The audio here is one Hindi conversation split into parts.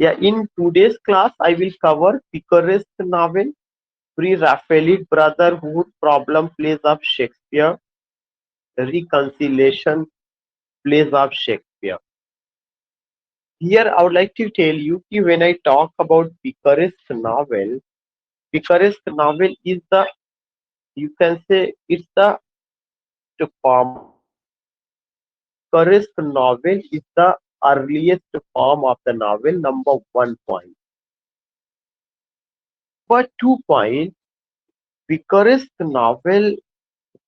Yeah, in today's class, I will cover picaresque novel, Pre-Raphaelite Brotherhood, Problem Plays of Shakespeare, Reconciliation Plays of Shakespeare. Here, I would like to tell you that when I talk about picaresque novel is the, you can say, it's the form. Picaresque novel is the earliest form of the novel, number 1 point. But 2 point, picaresque novel,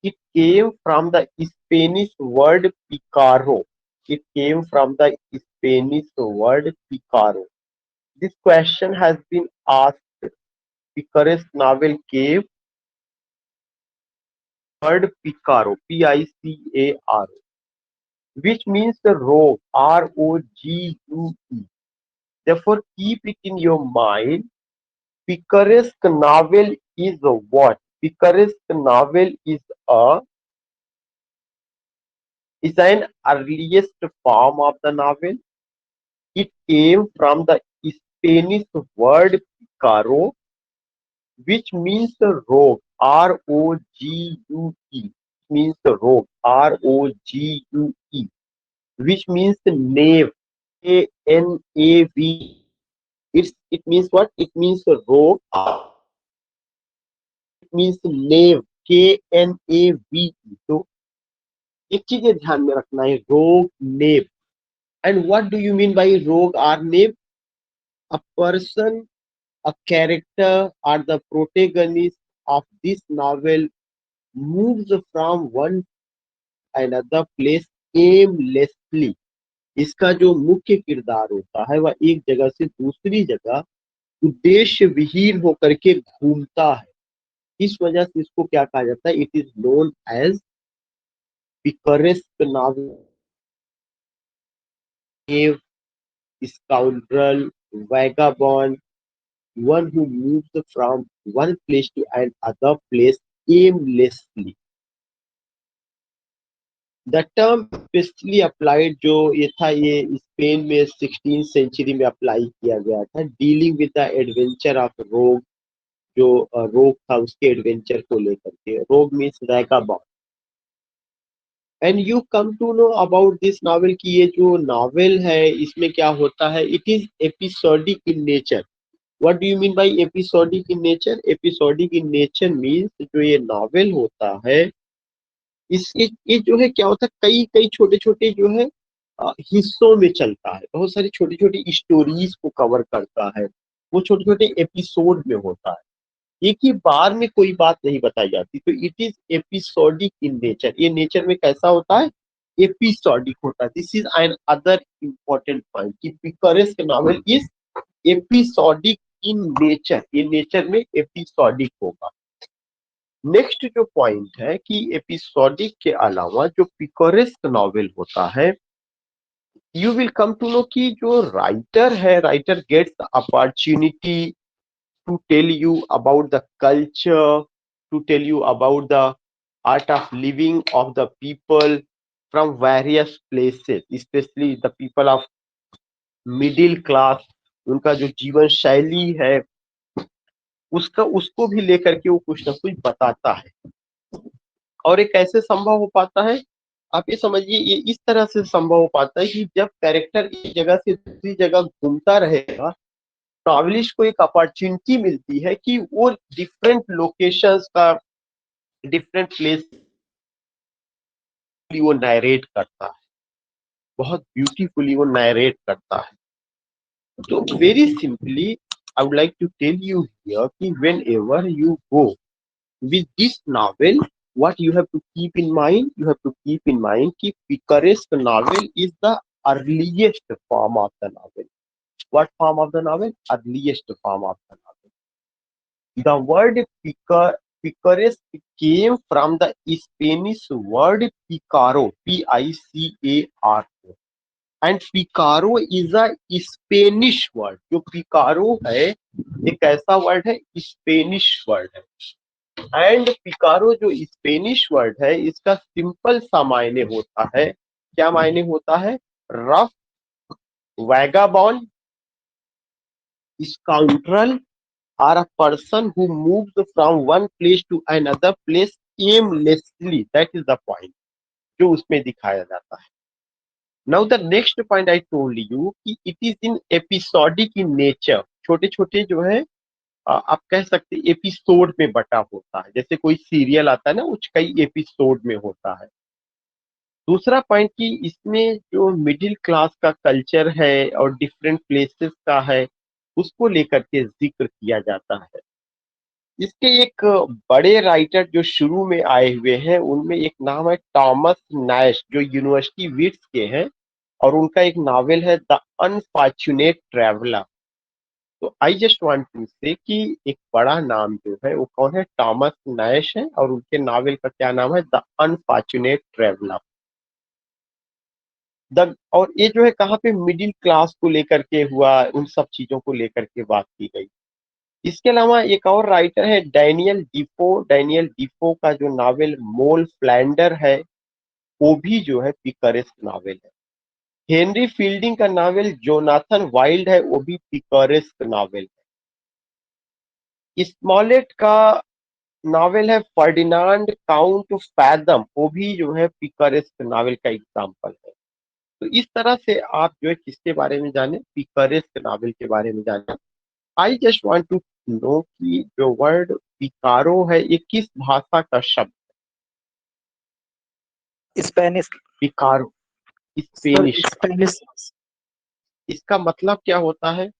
it came from the Spanish word picaro. It came from the Spanish word picaro. This question has been asked. Picaresque novel came word picaro, Picaro, which means the rogue, Rogue. Therefore, keep it in your mind. Picaresque novel is a what? Picaresque novel a is an earliest form of the novel. It came from the Spanish word picaro, which means the rogue, Rogue, means the rogue, Rogue, which means the knave, Knav. It means what? It means the rogue. It means knave, Knav. तो एक चीज ध्यान में रखना है, rogue, knave. And what do you mean by rogue or knave? A person, a character, or the protagonist of this novel moves from one another place aimlessly. इसका जो मुख्य किरदार होता है वह एक जगह से दूसरी जगह उद्देश्य विहीन होकर के घूमता है. इस वजह से इसको क्या कहा जाता है? It is known as picaresque novel, scoundrel, vagabond, one who moves from one place to another place aimlessly. The term specially applied जो ये था, ये स्पेन में 16th सेंचुरी में अप्लाई किया गया था, dealing with the adventure of रोग. जो रोग था उसके एडवेंचर को लेकर के. Rogue means vagabond. And you come to know about this novel कि ये जो नॉवेल है इसमें क्या होता है. It is episodic in nature. What do you mean by episodic in nature? Episodic in nature means जो ये नॉवेल होता है इसके ये जो है क्या होता है, कई कई छोटे छोटे जो है हिस्सों में चलता है. बहुत सारी छोटी छोटी स्टोरीज को कवर करता है. वो छोटे छोटे एपिसोड में होता है. एक ही बार में कोई बात नहीं बताई जाती. तो it is episodic in nature. ये नेचर में कैसा होता है? एपिसोडिक होता है. This is an other important point कि picaresque novel is episodic in nature. ये नेचर में एपिसोडिक होगा. नेक्स्ट जो पॉइंट है कि एपिसोडिक के अलावा जो पिकरेस्क नॉवेल होता है, you will come to know कि जो राइटर है, writer gets the opportunity to tell you about the culture, to tell you about the art of living of the people from various places, especially the people of middle class. उनका जो जीवन शैली है उसका उसको भी लेकर के वो कुछ ना कुछ बताता है. और ये कैसे संभव हो पाता है? आप ये समझिए, ये इस तरह से संभव हो पाता है कि जब कैरेक्टर एक जगह से दूसरी जगह घूमता रहेगा, नॉवेलिस्ट को एक अपॉर्चुनिटी मिलती है कि वो डिफरेंट लोकेशंस का, डिफरेंट प्लेस वो नरेट करता है. बहुत ब्यूटीफुली वो नरेट करता है. तो very simply I would like to tell you here कि whenever you go with this novel, what you have to keep in mind, you have to keep in mind कि picaresque novel is the earliest form of the novel. What form of the novel? Earliest form of the novel. The word picaresque came from the Spanish word picaro, Picaro. And picaro is a Spanish word. जो picaro है एक ऐसा वर्ड है, स्पेनिश वर्ड है. एंड पिकारो जो स्पेनिश वर्ड है इसका सिंपल सा मायने होता है. क्या मायने होता है? Rough, vagabond, Scoundrel are a person who moves from one place to another place aimlessly. That is the point जो उसमें दिखाया जाता है. Now the next point I told you कि it is in episodic in nature. छोटे छोटे जो है आप कह सकते एपिसोड में बटा होता है. जैसे कोई सीरियल आता है ना, वो कई एपिसोड में होता है. दूसरा पॉइंट कि इसमें जो मिडिल क्लास का कल्चर है और डिफरेंट प्लेसेस का है, उसको लेकर के जिक्र किया जाता है. इसके एक बड़े राइटर जो शुरू में आए हुए हैं, उनमें एक नाम है टॉमस नैश, जो यूनिवर्सिटी विट्स के हैं, और उनका एक नावल है द अनफॉर्चुनेट ट्रेवलर. तो आई जस्ट वांट टू से कि एक बड़ा नाम जो है वो कौन है, टॉमस नैश है, और उनके नावल का क्या नाम है, द अनफॉर्चुनेट ट्रेवलर. द और ये जो है कहाँ पे मिडिल क्लास को लेकर के हुआ, उन सब चीजों को लेकर के बात की गई. इसके अलावा एक और राइटर है डैनियल डिफो. डैनियल डिफो का जो नावल मोल फ्लैंडर है, वो भी जो है पिकरेस्क नावल है. हेनरी फील्डिंग का नावल जोनाथन वाइल्ड है, वो भी पिकरेस्क नावल है. स्मॉलेट का नावल है फर्डिनांड काउंट फैथम, वो भी जो है पिकरेस्क नावल का एग्जाम्पल है. तो इस तरह से आप जो है किसके बारे में जाने, पिकरेस्क नावल के बारे में जाने. I just want to know कि जो वर्ड पिकारो है ये किस भाषा का शब्द. स्पेनिश. पिकारो स्पेनिश का. स्पेनिश. इसका मतलब क्या होता है?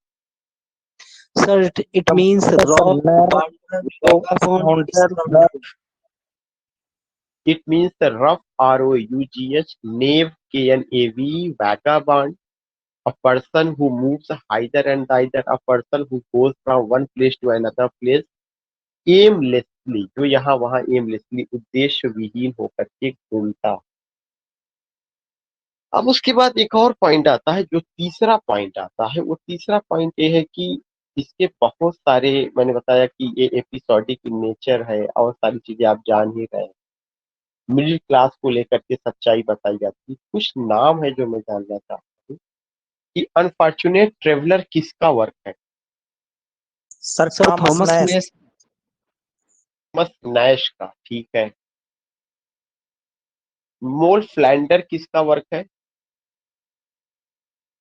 Sir it means rock water. It means the rough ROUGH, knave KNAV, vagabond, a person who moves hither and thither, a person who goes from one place to another place aimlessly, जो यहाँ वहाँ aimlessly उद्देश्य विहीन होकर के घूमता. अब उसके बाद एक और पॉइंट आता है, जो तीसरा पॉइंट आता है, वो तीसरा पॉइंट ये है कि इसके बहुत सारे, मैंने बताया कि ये एपिसोडिक इन नेचर है और सारी चीजें आप जान ही रहे हैं. मिडिल क्लास को लेकर के सच्चाई बताई जाती है. कुछ नाम है जो मैं जानना चाहता हूँ कि अनफॉर्चुनेट ट्रेवलर किसका वर्क है. Sir Thomas Nash. Thomas Nash का, ठीक है. मोल फ्लैंडर किसका वर्क है?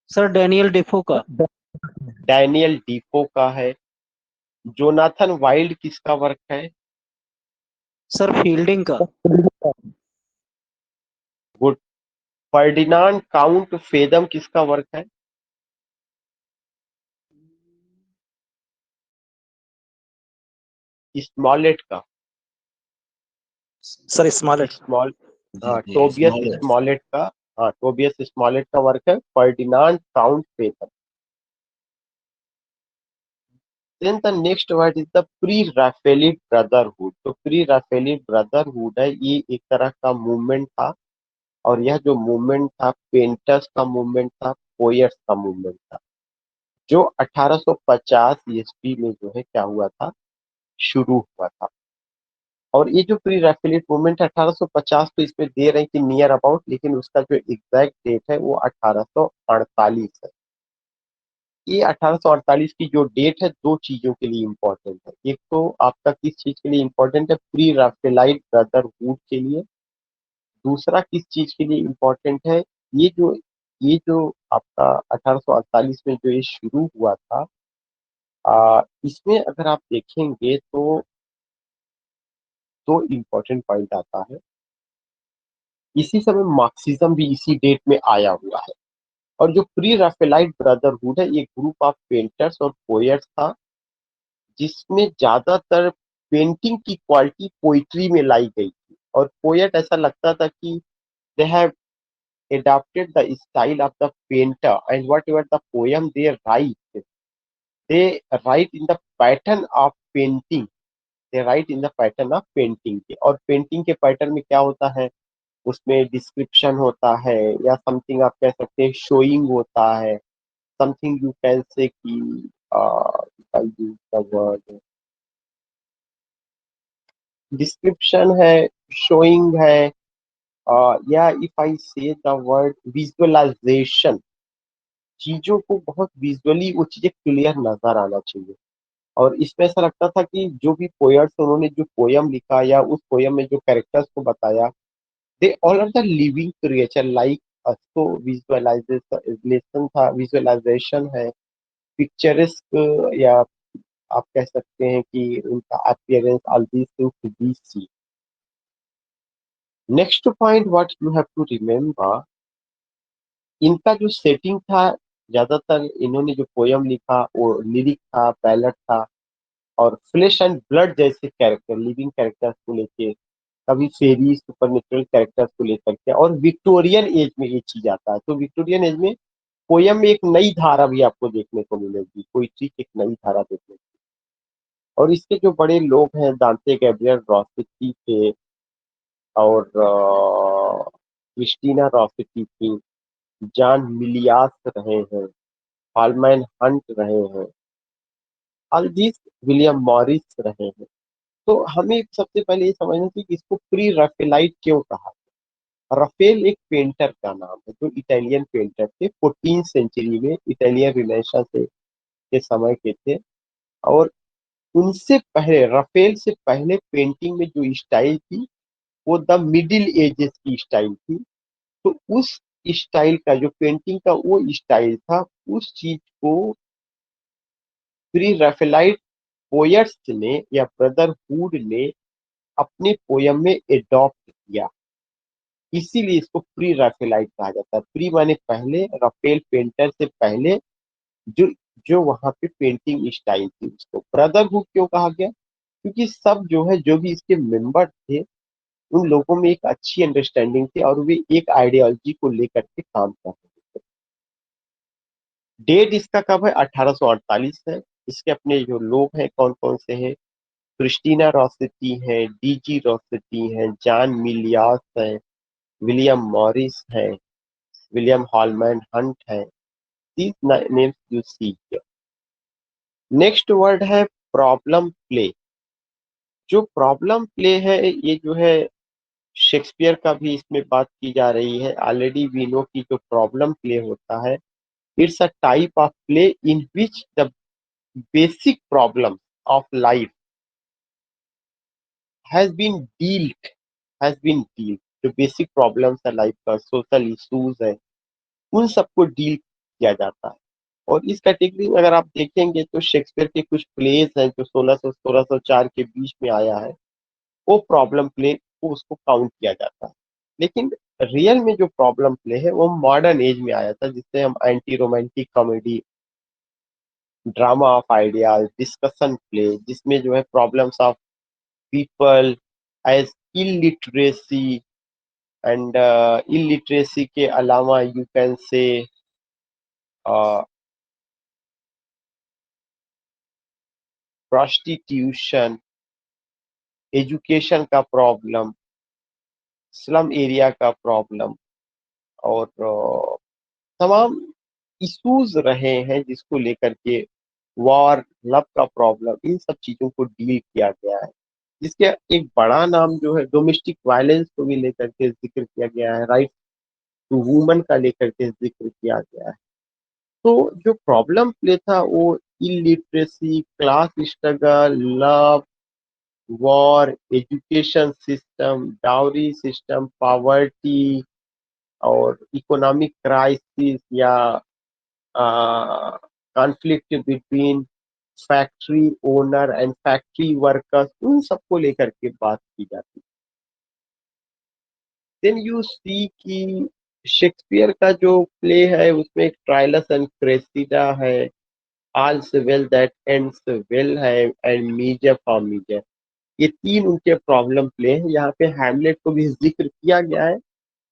सर डैनियल डिफो का. डैनियल डीफो का है. जोनाथन वाइल्ड किसका वर्क है? सर फील्डिंग का. गुड. फर्डिनांड काउंट फेदम किसका वर्क है? स्मॉलेट का. Sir Smollett. टोबियस स्मॉलेट का. हाँ, टोबियस स्मॉलेट का वर्क है Ferdinand Count Fathom. Then the next word is the pre-Raphaelite brotherhood. तो pre-Raphaelite brotherhood है, ये एक तरह का मूवमेंट था, और यह जो मूवमेंट था पेंटर्स का मूवमेंट था, पोएट्स का मूवमेंट था, जो 1850 ईस्वी में जो है क्या हुआ था, शुरू हुआ था. और ये जो प्री रैफेलिट मूवमेंट है 1850, तो इसमें दे रहे हैं कि नियर अबाउट, लेकिन उसका जो एग्जैक्ट डेट है वो 1848 है. ये 1848 की जो डेट है, दो चीजों के लिए इम्पोर्टेंट है. एक तो आपका किस चीज के लिए इम्पोर्टेंट है, प्री राफेलाइट ब्रदरहुड के लिए. दूसरा किस चीज के लिए इम्पोर्टेंट है, ये जो आपका 1848 में जो ये शुरू हुआ था, इसमें अगर आप देखेंगे तो दो इम्पोर्टेंट पॉइंट आता है. इसी समय मार्क्सिज्म भी इसी डेट में आया हुआ है. और जो प्री राफेलाइट ब्रदरहुड है, ये ग्रुप ऑफ पेंटर्स और पोएट्स था, जिसमें ज्यादातर पेंटिंग की क्वालिटी पोइट्री में लाई गई थी. और पोएट ऐसा लगता था कि they have adopted the style of the painter, and whatever the poem they write in the pattern of painting. They write in the pattern of painting. और पेंटिंग के पैटर्न में क्या होता है, उसमें डिस्क्रिप्शन होता है, या समथिंग आप कह सकते हैं शोइंग होता है. समथिंग यू कैन से कि वर्ड डिस्क्रिप्शन है, शोइंग है, या इफ आई से द वर्ड विजुअलाइजेशन. चीजों को बहुत विजुअली वो चीजें क्लियर नजर आना चाहिए। और इसमें ऐसा लगता था कि जो भी पोएट्स उन्होंने जो पोयम लिखा या उस पोयम में जो कैरेक्टर्स को बताया, they all are the living creature like us. तो विजुअलाइजेशन था, विजुअलाइजेशन है, पिक्चरिस्क, या आप कह सकते हैं कि उनका appearance, all these things we see. Next point what you have to remember, इनका जो सेटिंग था, ज्यादातर इन्होंने जो पोयम लिखा वो लिरिक था, बैलड था, और फ्लेश एंड ब्लड जैसे कैरेक्टर, लिविंग कैरेक्टर्स को लेके, कभी फेरी सुपर नेचुरल कैरेक्टर्स को लेकर के, और विक्टोरियन एज में ये चीज आता है। तो विक्टोरियन एज में पोयम में एक नई धारा भी आपको देखने को मिलेगी, पोइट्री की एक नई धारा देखने को। और इसके जो बड़े लोग हैं, दांते गैब्रियल रॉसेटी थे, और क्रिस्टीना रॉसेटी थी, जॉन मिलियास रहे हैं, हालमैन हंट रहे हैं, अल्दिस विलियम मॉरिस रहे हैं। तो हमें सबसे पहले ये समझना चाहिए कि इसको प्री राफेलाइट क्यों कहा। राफेल एक पेंटर का नाम है जो इटालियन पेंटर थे, 14 सेंचुरी में, इटालियन रिनेसांस के समय के थे। और उनसे पहले, राफेल से पहले पेंटिंग में जो स्टाइल थी वो द मिडिल एजेस की स्टाइल थी। तो उस स्टाइल का, जो पेंटिंग का वो स्टाइल था, उस चीज को प्री राफेलाइट पोयट्स ने या ब्रदरहुड ने अपने पोयम में एडॉप्ट किया। इसीलिए इसको प्री राफेलाइट कहा जाता है। प्री माने पहले, राफेल पेंटर से पहले जो जो वहां पे पेंटिंग स्टाइल थी, उसको ब्रदरहुड क्यों कहा गया? क्योंकि सब जो है, जो भी इसके मेंबर थे, उन लोगों में एक अच्छी अंडरस्टैंडिंग थी और वे एक आइडियोलॉजी को लेकर के काम कर रहे थे। डेट इसका कब है? 1848 है। इसके अपने जो लोग हैं कौन कौन से हैं? क्रिस्टीना रॉसेटी है, डीजी रॉसेटी है, जॉन मिलियास है, विलियम मॉरिस है, विलियम हॉलमैन हंट है। These names you see here. Next word है प्रॉब्लम प्ले। जो प्रॉब्लम प्ले है, ये जो है शेक्सपियर का भी इसमें बात की जा रही है। ऑलरेडी वी नो की जो प्रॉब्लम प्ले होता है, it's a type of play in which the basic problem of life has been dealt has been dealt. जो बेसिक प्रॉब्लम्स है लाइफ का, सोशल इश्यूज है, उन सबको डील किया जाता है। और इस कैटेगरी में अगर आप देखेंगे तो शेक्सपियर के कुछ प्लेस हैं जो 1600-1604 के बीच में आया है, वो प्रॉब्लम प्ले को उसको काउंट किया जाता है। लेकिन रियल में जो प्रॉब्लम प्ले है वो मॉडर्न एज में आया था, जिससे हम anti romantic comedy, drama of ideas, discussion play, जिसमें जो है problems of people as illiteracy, and illiteracy के अलावा you can say prostitution, education का प्रॉब्लम, स्लम एरिया का प्रॉब्लम, और तमाम इश्यूज रहे हैं जिसको लेकर के वॉर, लव का प्रॉब्लम, इन सब चीजों को डील किया गया है। जिसके एक बड़ा नाम जो है डोमेस्टिक वायलेंस को भी लेकर के जिक्र किया गया है, राइट टू वुमन का लेकर के जिक्र किया गया है। तो जो प्रॉब्लम प्ले था वो illiteracy, class struggle, love, war, education system, dowry system, poverty, और इकोनॉमिक क्राइसिस, या conflict between factory owner and factory workers, उन सबको लेकर के बात की जाती है। देन यू सी कि शेक्सपियर का जो प्ले है उसमें ट्रायलस एंड क्रेसिडा है, ऑल्स वेल दैट एंड्स वेल है, एंड मीजर फॉर मीजर। ये तीन उनके प्रॉब्लम प्ले हैं। यहाँ पे हैमलेट को भी जिक्र किया गया है।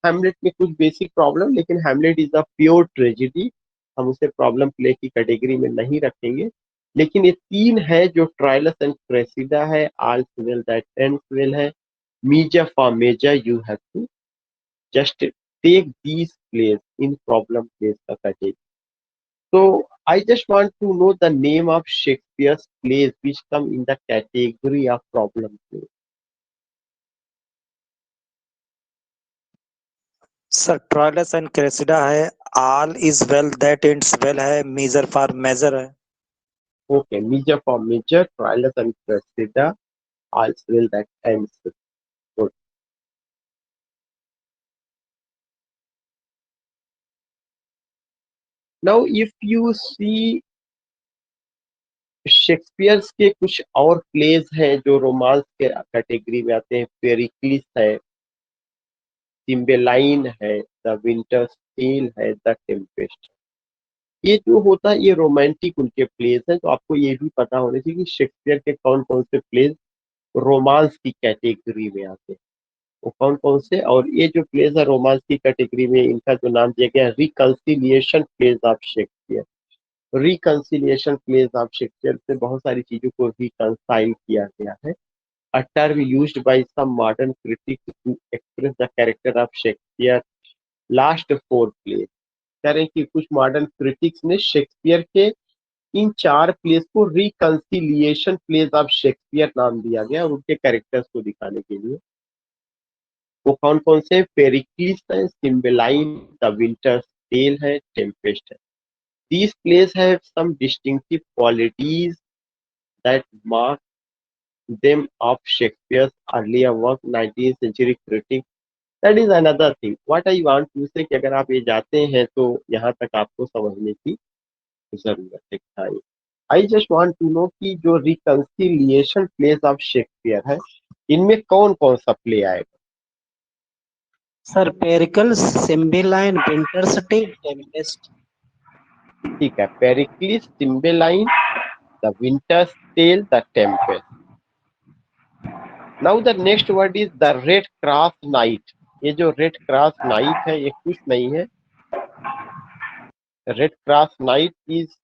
हैमलेट में कुछ बेसिक प्रॉब्लम, लेकिन Hamlet is a pure tragedy, हम उसे प्रॉब्लम प्ले की कैटेगरी में नहीं रखेंगे। लेकिन ये तीन है, जो ट्रायलस एंड क्रेसिडा है, all well that ends well है, measure for measure, you have to just take these place in problem place का category. So I just want to know the name of Shakespeare's plays which come in the category of problem plays. Sir Troilus and Cressida है, all is well that ends well है, मेजर फॉर मेजर है। Okay, measure for measure, Troilus and Cressida, all's well that ends good. Now if you see Shakespeare के कुछ और प्लेज हैं जो रोमांस के कैटेगरी में आते हैं, पेरिक्लिस है, सिम्बेलाइन है, द विंटर्स टेल है, द टेम्पेस्ट। ये जो होता है ये रोमांटिक उनके प्लेज हैं। तो आपको ये भी पता होना चाहिए कि शेक्सपियर के कौन कौन से प्लेज रोमांस की कैटेगरी में आते हैं, वो कौन कौन से। और ये जो प्लेज है रोमांस की कैटेगरी में, इनका जो नाम दिया गया है reconciliation plays of Shakespeare. Reconciliation plays of Shakespeare से बहुत सारी चीजों को रिकंसाइल किया गया है। A term used by some modern critics to express the character of Shakespeare last four plays। कह रहे हैं कि कुछ मॉडर्न क्रिटिक्स ने शेक्सपियर के इन 4 प्लेस को रिकंसिलिएशन प्लेस ऑफ शेक्सपियर नाम दिया गया उनके कैरेक्टर्स को दिखाने के लिए। वो कौन कौन से? पेरिक्लिस है, सिम्बेलाइन, द विंटर्स टेल है, टेम्पेस्ट है। These plays have some distinctive qualities that mark them of Shakespeare's earlier work, 19th century critic। That is another thing। What I want to say कि अगर आप ये जाते हैं तो यहाँ तक आपको समझने की जरूरत है। I just want to know कि जो रिकंसिलिएशन प्लेस ऑफ शेक्सपियर है, इनमें कौन कौन सा प्ले आएगा? Sir Pericles, Cymbeline, Winter's Tale, Tempest. ठीक है, Pericles, Cymbeline, the Winter's Tale, the Tempest. Now the next word is the Red Cross Knight. ये जो रेड क्रॉस नाइट है ये कुछ नहीं है। रेड क्रॉस नाइट इज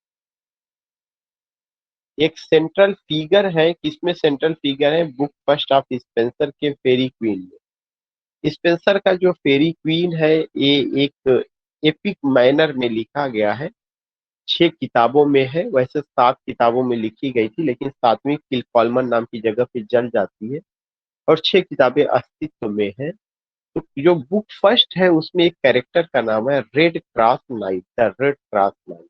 एक सेंट्रल फिगर है। किसमें सेंट्रल फिगर है? बुक फर्स्ट ऑफ स्पेंसर के फेरी क्वीन में। स्पेंसर का जो फेरी क्वीन है ये एक एपिक मैनर में लिखा गया है। 6 किताबों में है, वैसे 7 किताबों में लिखी गई थी, लेकिन 7वीं किलकॉलमन नाम की जगह पे जल जाती है और 6 किताबें अस्तित्व में है। तो जो बुक फर्स्ट है उसमें एक कैरेक्टर का नाम है red Cross night, the Red Cross Knight.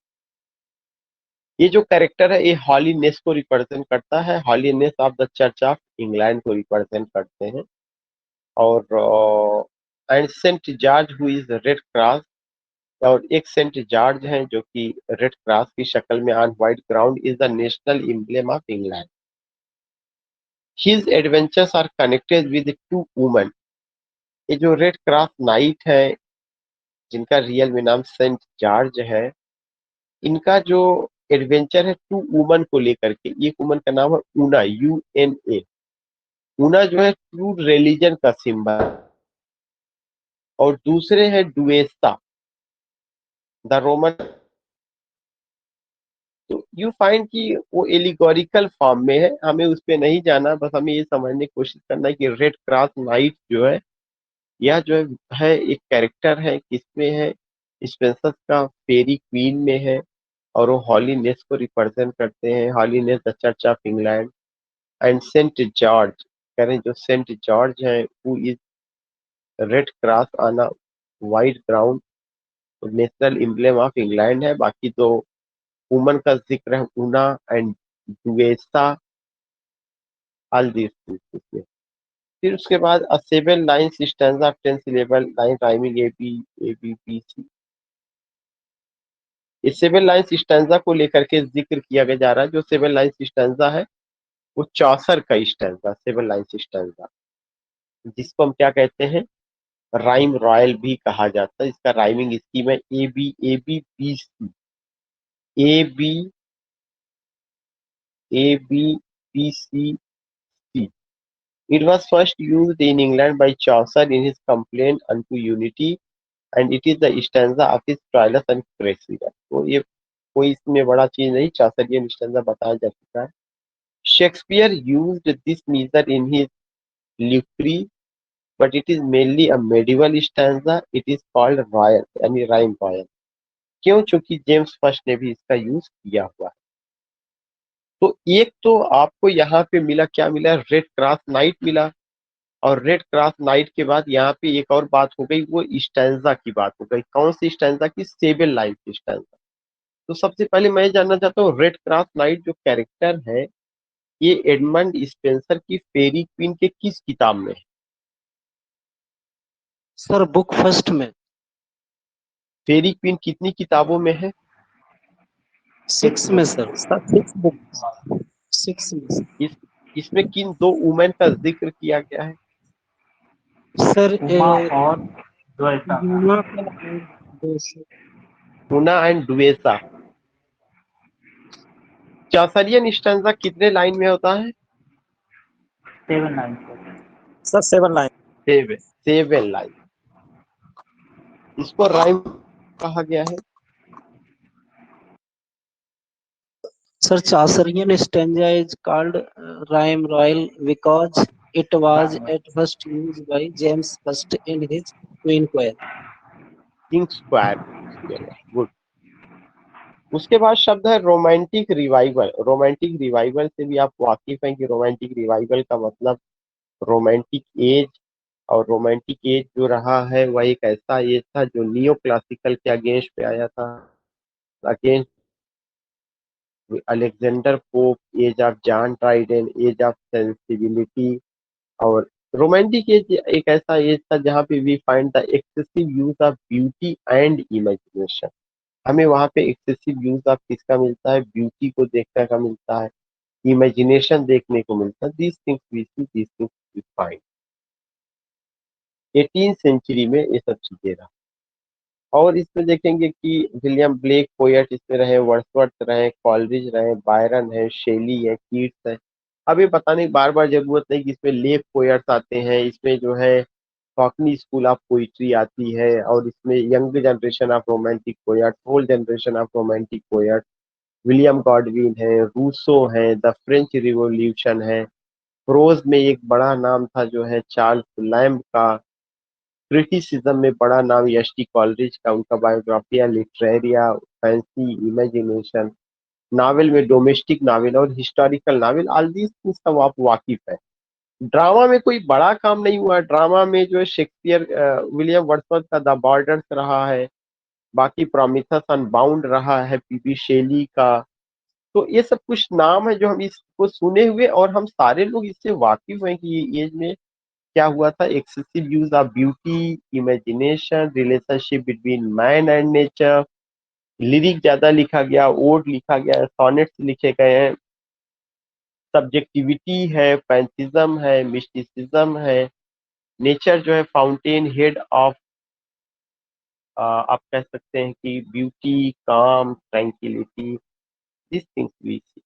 ये जो कैरेक्टर है ये हॉलीनेस को रिप्रेजेंट करता है। Holiness of the church of England को रिप्रेजेंट करते हैं। और and saint George who is red Cross, और एक सेंट जॉर्ज हैं जो कि रेड क्रॉस की शक्ल में on white ground, is the national emblem of England. His adventures are connected with 2 women. ये जो रेड क्रॉस नाइट है जिनका रियल में नाम सेंट जॉर्ज है, इनका जो एडवेंचर है 2 वुमन को लेकर के। एक वुमन का नाम है ऊना, UNA। ऊना जो है ट्रू रिलीजन का सिंबल, और दूसरे है डुएस्ता, द रोमन। तो यू फाइंड कि वो एलिगोरिकल फॉर्म में है, हमें उस पर नहीं जाना, बस हमें ये समझने की कोशिश करना है कि रेड क्रॉस नाइट जो है यह जो है एक कैरेक्टर है, किसमें है? स्पेंसर का फेरी क्वीन में है, और वो हॉलीनेस को रिप्रेजेंट करते हैं। Holiness the church of England. And saint George, कह रहे हैं जो सेंट जॉर्ज है who is red cross on a white ground, national emblem of England है। बाकी दो वुमन का जिक्र है, Una and Duessa, all this. फिर उसके बाद a 7 lines stanza of 10 syllable line rhyming ABBC। इस 7 लाइन्स स्टैंजा को लेकर के जिक्र किया गया जा रहा है। जो 7 लाइन्स स्टैंजा है वो चौसर का स्टैंजा, 7 लाइन्स स्टैंजा, जिसको हम क्या कहते हैं? राइम रॉयल भी कहा जाता है। इसका राइमिंग स्कीम है ABABBC, ABABBCC। It was first used in England by Chaucer in his Complaint unto Unity, and it is the stanza of his Troilus and Cressida। तो ये कोई इसमें बड़ा चीज नहीं, चासरियन स्टैंजा बताया जा चुका है। Shakespeare used this measure in his Lucrece, but it is mainly a medieval stanza। It is called royal, यानी राइम रॉयल। क्यों? चूंकि जेम्स फर्स्ट ने भी इसका यूज किया हुआ है। तो एक तो आपको यहाँ पे मिला, क्या मिला? रेड क्रॉस नाइट मिला। और रेड क्रॉस नाइट के बाद यहाँ पे एक और बात हो गई, वो स्टैंजा की बात हो गई। कौन सी स्टैंजा की? सेवन लाइन की स्टैंजा। तो सबसे पहले मैं जानना चाहता हूँ, रेड क्रॉस नाइट जो कैरेक्टर है, ये एडमंड स्पेंसर की फेरी क्वीन के किस किताब में है? सर बुक फर्स्ट में। फेरी क्वीन कितनी किताबों में है? 6 में सर। Sir 6 book. 6 में सर। इस इसमें किन दो वुमेन का जिक्र किया गया है? सर उमा और द्वैता। यूना का and दोषी। हुना एंड डुएसा। चासरियन स्टैंजा कितने लाइन में होता है? 7 line. Sir 7 line. Seven, seven line. इसको राइम कहा गया है। Sir, Chaucerian stanza is called rhyme royal because it was at first used by James I in his Queen Queen. King square. Good. उसके बाद शब्द है रोमांटिक रिवाइवल। रोमांटिक रिवाइवल से भी आप वाकिफ हैं कि रोमांटिक रिवाइवल का मतलब रोमांटिक एज, और रोमांटिक एज जो रहा है वह एक ऐसा एज था जो नियो क्लासिकल के अगेंस्ट पे आया था, against Alexander Pope, age of John Dryden, age of sensibility. और रोमांटिक एज एक ऐसा एज था जहाँ पे we find the excessive use of beauty and imagination. हमें वहाँ पे एक्सेसिव यूज ऑफ किसका मिलता है? ब्यूटी को देखने का मिलता है, इमेजिनेशन देखने को मिलता है। This things we see, this things we find. 18th century में ये सब चीजें रहा। और इसमें देखेंगे कि विलियम ब्लेक पोएट इसमें रहे, वर्ड्सवर्थ रहे, कॉलरिज रहे, बायरन है, शेली है, कीट्स है। अब ये बताने की बार बार जरूरत नहीं कि इसमें लेफ पोएट्स आते हैं, इसमें जो है कॉकनी स्कूल ऑफ पोइट्री आती है, और इसमें young generation of romantic poet, old generation of romantic poet, William Godwin है, रूसो है, द फ्रेंच रिवॉल्यूशन है। प्रोज में एक बड़ा नाम था जो है चार्ल्स लैम्ब का। क्रिटिसिज्म में बड़ा नाम एस टी कॉलरिज का, उनका Biographia Literaria, fancy, imagination. Novel में डोमेस्टिक नावल और historical novel, all these things सब आप वाकिफ है। ड्रामा में कोई बड़ा काम नहीं हुआ। ड्रामा में जो है शेक्सपियर, विलियम वर्ड्सवर्थ का द बॉर्डर्स रहा है, बाकी प्रोमिथस अनबाउंड रहा है पीपी शेली का। तो ये सब कुछ नाम है जो हम इसको सुने हुए, और हम सारे लोग इससे वाकिफ हैं कि ये एज में क्या हुआ था। Excessive use of beauty, imagination, relationship between man and nature, lyric ज्यादा लिखा गया, ओड लिखा गया, सोनेट्स लिखे गए हैं, सब्जेक्टिविटी है, फैंसिज्म है, मिस्टिसिज्म है। नेचर जो है फाउंटेन हेड ऑफ, आप कह सकते हैं कि ब्यूटी, काम, ट्रैंक्विलिटी, दिस थिंग्स वी सी।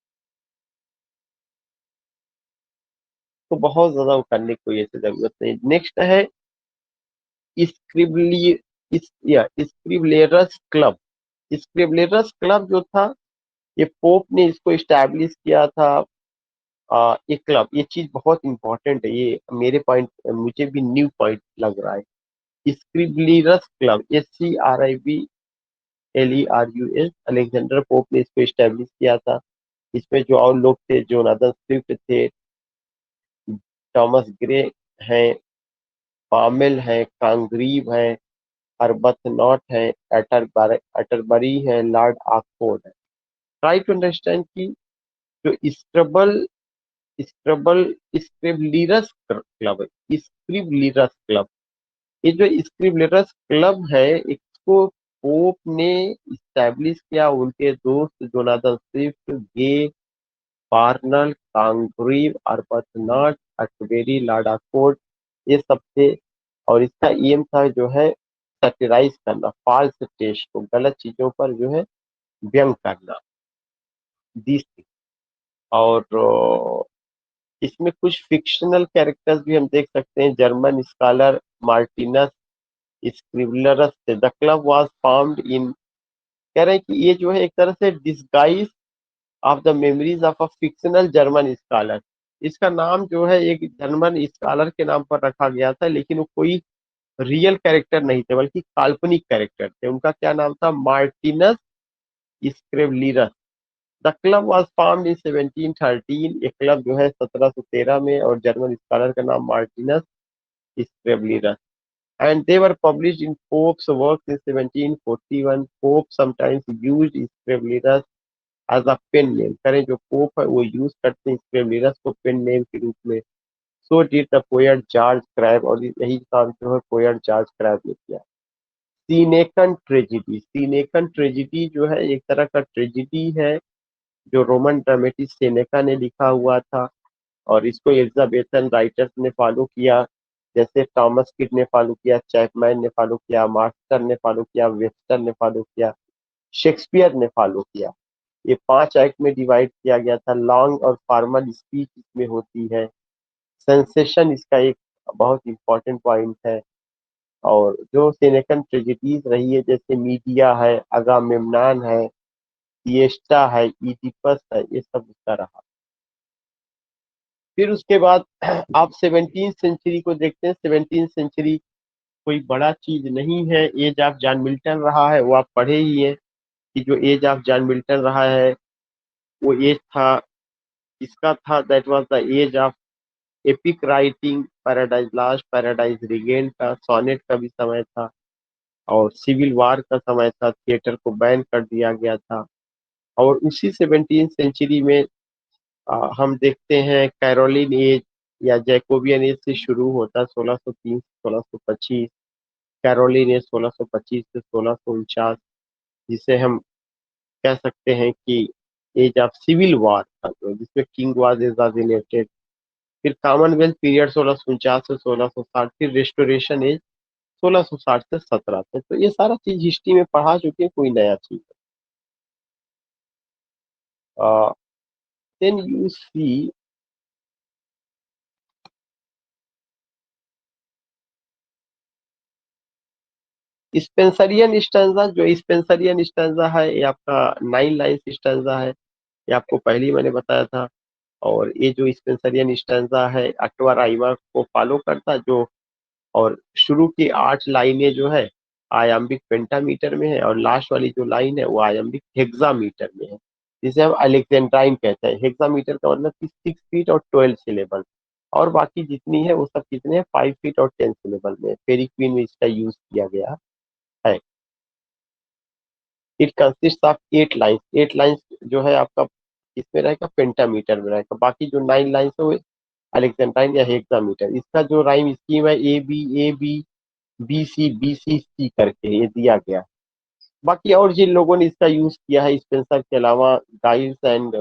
तो बहुत ज्यादा वो करने की कोई ऐसी जरूरत नहीं। नेक्स्ट है स्क्रिबली स्क्रिबलेरस क्लब। स्क्रिबलेरस क्लब जो था, ये पोप ने इसको इस्टेब्लिश किया था। ये क्लब, ये चीज बहुत इंपॉर्टेंट है, ये मेरे पॉइंट, मुझे भी न्यू पॉइंट लग रहा है। स्क्रिबलिरस क्लब, SCRIBLERUS, अलेक्जेंडर पोप ने इसको इस्टेब्लिश किया था। इसमें जो और लोग थे, जोनाथन स्विफ्ट थे, थॉमस ग्रे हैं, पामेल है, कांग्रीव है, अर्बथनॉट है, एटरबरी है, लॉर्ड ऑक्सफोर्ड है। ट्राई टू अंडरस्टैंड कि जो स्क्रबल स्क्रिबलिरस क्लब है, स्क्रिबलिरस क्लब, ये जो स्क्रिबलिरस क्लब है, इसको पोप ने इस्टेब्लिश किया। उनके दोस्त जोनाथन स्विफ्ट, गे, पार्नल, कांग्रीव, अर्बथनॉट, अटबेरी, लॉर्ड ऑक्सफोर्ड, ये सब थे। और इसका एम था जो है सैटिराइज करना, फॉल्स टेस्ट को, गलत चीजों पर जो है व्यंग करना, दिस। और इसमें कुछ फिक्शनल कैरेक्टर्स भी हम देख सकते हैं। जर्मन स्कॉलर मार्टिनस स्क्रिबलरस से the club was found in, कह रहे हैं कि ये जो है एक तरह से disguise of the memories of a fictional German scholar. इसका नाम जो है एक जर्मन स्कॉलर के नाम पर रखा गया था, लेकिन वो कोई रियल कैरेक्टर नहीं थे बल्कि काल्पनिक कैरेक्टर थे। उनका क्या नाम था? Martinus Scriblerus. The club was formed in 1713। एक क्लब जो है 1713 में, और जर्मन स्कॉलर का नाम Martinez scribblers, and they were published in Pope's works in 1741. Pope sometimes used scribblers as a pen name. करें जो पोप है वो यूज करते हैं स्क्रिबलिनस को पेन नेम के रूप में। So did the poet George crab, और यही काम जो है पोएट जॉर्ज क्रैब ने किया। सीनेकन ट्रेजिडी, सीनेकन ट्रेजिडी जो है एक तरह का ट्रेजिडी है जो रोमन ड्रामेटिस्ट सेनेका ने लिखा हुआ था, और इसको एलिजाबेथन राइटर्स ने फॉलो किया, जैसे थॉमस किड ने फॉलो किया, चैपमैन ने फॉलो किया, मार्स्टर ने फॉलो किया, वेबस्टर ने फॉलो किया, शेक्सपियर ने फॉलो किया। ये 5 एक्ट में डिवाइड किया गया था। लॉन्ग और फॉर्मल स्पीच इसमें होती है। सेंसेशन इसका एक बहुत इंपॉर्टेंट पॉइंट है। और जो सेनेकन ट्रेजेडीज रही है जैसे मीडिया है, अगामेम्नान है, थिएस्टा है, इडिपस है, ये सब उसका रहा। फिर उसके बाद आप 17 सेंचुरी को देखते हैं। 17 सेंचुरी कोई बड़ा चीज नहीं है। एज ऑफ जॉन मिल्टन रहा है, वो आप पढ़े ही है कि जो एज ऑफ जॉन मिल्टन रहा है वो एज था, इसका था that was the age of epic writing, paradise lost, paradise regain का, सोनेट का भी समय था, और सिविल वार का समय था। थिएटर को बैन कर दिया गया था। और उसी 17 सेंचुरी में हम देखते हैं कैरोलिन एज या जैकोबियन एज से शुरू होता 1603 से 1625, कैरोलिन एज 1625 से 1649, जिसे हम कह सकते हैं कि एज ऑफ सिविल वार था, जिसमें किंग वाज एसासिनेटेड। फिर कॉमनवेल्थ पीरियड 1649 से 1660, फिर रेस्टोरेशन एज 1660 से 17 तक। तो ये सारा चीज हिस्ट्री में पढ़ा चुके हैं, कोई नया चीज है। Then you see Spenserian stanza. जो स्पेंसरियन स्टैंजा है ये आपका 9 लाइन्स स्टैंजा है, ये आपको पहले ही मैंने बताया था। और ये जो स्पेंसरियन स्टैंजा है अक्टवा राइमा को फॉलो करता जो, और शुरू की 8 लाइनें जो है आयाम्बिक पेंटामीटर में है, और लास्ट वाली जो लाइन है वो आयाम्बिक हेक्सामीटर में है, जिसे हम अलेक्जेंड्राइन कहते हैं। हेक्सामीटर का मतलब कि 6 फीट और 12 सिलेबल, और बाकी जितनी है वो सब कितने हैं 5 फीट और 10 सिलेबल में। फेरी क्वीन में इसका यूज किया गया है। It consist of 8 lines. 8 lines जो है आपका इसमें रहेगा पेंटामीटर में रहेगा, बाकी जो 9 लाइन्स है वो अलेक्जेंड्राइन या हेक्सामीटर। इसका जो राइम स्कीम है ए बी बी सी सी करके ये दिया गया है। बाकी और जिन लोगों ने इसका यूज किया है स्पेंसर के अलावा, गाइल्स एंड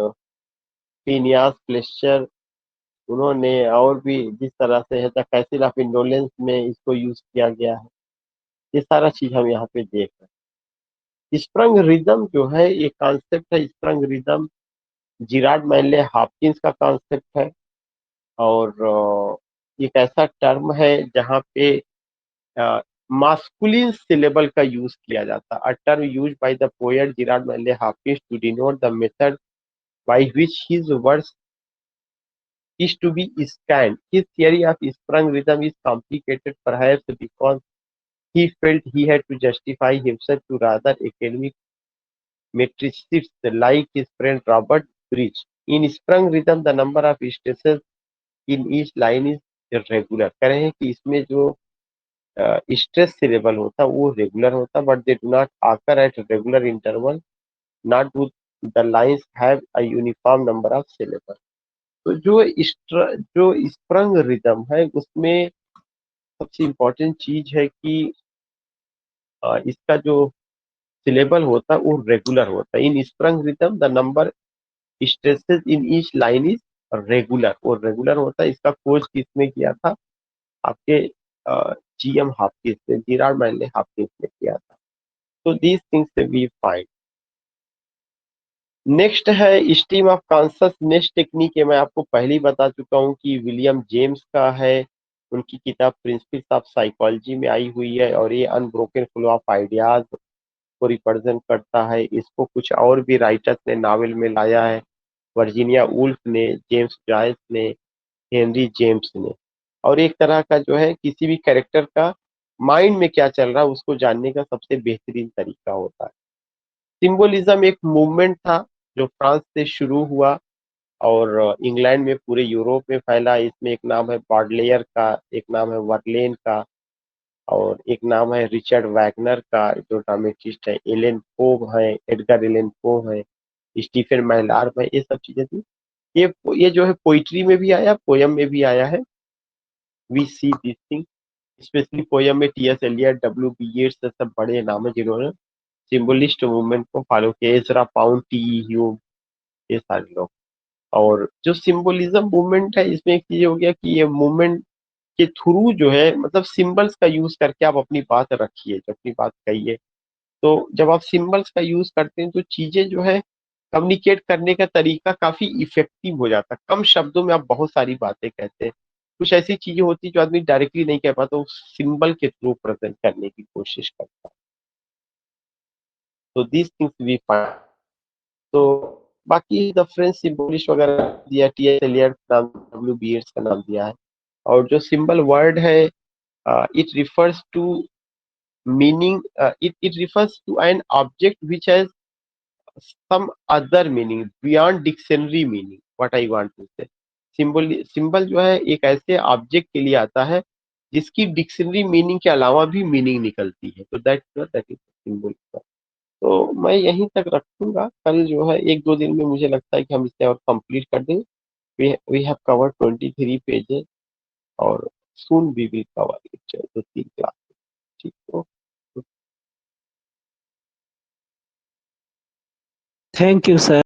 फिनियास फ्लेचर, उन्होंने और भी जिस तरह से है द कैसल ऑफ इंडोलेंस में इसको यूज किया गया है। ये सारा चीज हम यहाँ पे देख रहे हैं। स्प्रंग रिदम जो है ये कॉन्सेप्ट है, sprung rhythm Gerard Manley Hopkins का कॉन्सेप्ट है, और एक ऐसा टर्म है जहाँ पे मास्कुलिन सिलेबल का यूज किया जाता है। A term used by the poet Gerard Manley Hopkins to denote the method by which his words is to be scanned. His theory of sprung rhythm is complicated perhaps because he felt he had to justify himself to rather academic metricists like his friend Robert Bridge. In sprung rhythm, the number of stresses in each line is irregular. कह रहे हैं कि इसमें जो स्ट्रेस सिलेबल होता वो रेगुलर होता, बट दे डू नॉट आकर at regular interval, not do the lines have a uniform number of syllable. तो जो स्प्रंग रिदम है उसमें सबसे इम्पोर्टेंट चीज है कि इसका जो सिलेबल होता है वो रेगुलर होता है। In sprung rhythm the number stresses in each line is regular, वो रेगुलर होता है। इसका खोज किसने किया था? आपके जीएम हाफिज ने, जिराड मैनले हाफिज ने किया था। तो these things we find. Next है स्ट्रीम ऑफ कॉन्शसनेस टेक्निक। है मैं आपको पहले ही बता चुका हूँ कि विलियम जेम्स का है, उनकी किताब प्रिंसिपल्स ऑफ साइकोलॉजी में आई हुई है, और ये अनब्रोकन फ्लो ऑफ आइडियाज को रिप्रेजेंट करता है। इसको कुछ और भी राइटर्स ने नावल में लाया है, वर्जीनिया वुल्फ ने, जेम्स जॉयस ने, हेनरी जेम्स ने। और एक तरह का जो है किसी भी कैरेक्टर का माइंड में क्या चल रहा है उसको जानने का सबसे बेहतरीन तरीका होता है। सिंबोलिज्म एक मूवमेंट था जो फ्रांस से शुरू हुआ, और इंग्लैंड में पूरे यूरोप में फैला। इसमें एक नाम है बॉडलेयर का, एक नाम है वर्लेन का, और एक नाम है रिचर्ड वैगनर का जो ड्रामेटिस्ट है, एलन पो है, एडगर एलन पो है, स्टीफन मैलार्प है, ये सब चीजें थी। ये जो है पोइट्री में भी आया, पोयम में भी आया है। We see this thing, specially poem में T S Eliot, W B Yeats, सब बड़े नाम है जिन्होंने सिंबलिस्ट मूवमेंट को फॉलो किया। एजरा पाउंड, टी ह्यूम, ये सारे लोग। और जो सिंबलिज्म मूवमेंट है, इसमें एक चीज हो गया कि ये मूवमेंट के थ्रू जो है, मतलब सिंबल्स का यूज करके आप अपनी बात रखिए, जो अपनी बात कहिए। तो जब आप सिंबल्स का यूज करते हैं तो चीजें जो है, कम्युनिकेट करने का तरीका काफी इफेक्टिव हो जाता है। कम शब्दों में आप बहुत सारी बातें कहते हैं। कुछ ऐसी चीजें होती जो आदमी डायरेक्टली नहीं कह पाता, वो सिंबल के थ्रू प्रेजेंट करने की कोशिश करता है। तो दिस थिंग्स वी फाइंड। तो बाकी द फ्रेंच सिंबलिस्ट वगैरह दिया, टी एस एलियट का नाम, डब्ल्यू बी येट्स का नाम दिया है। और जो सिंबल वर्ड है, it refers to meaning, it refers to an object which has some other meaning beyond dictionary meaning, what I want to say। Symbol जो है एक ऐसे ऑब्जेक्ट के लिए आता है जिसकी डिक्शनरी मीनिंग के अलावा भी मीनिंग निकलती है। तो दैट इज सिंबल। तो मैं यहीं तक रखूंगा। कल जो है एक दो दिन में मुझे लगता है कि हम इसे और कंप्लीट कर देंगे। वी हैव कवर्ड 23 पेजेस, और soon we will cover it, दो तीन क्लास। ठीक तो Thank you, sir.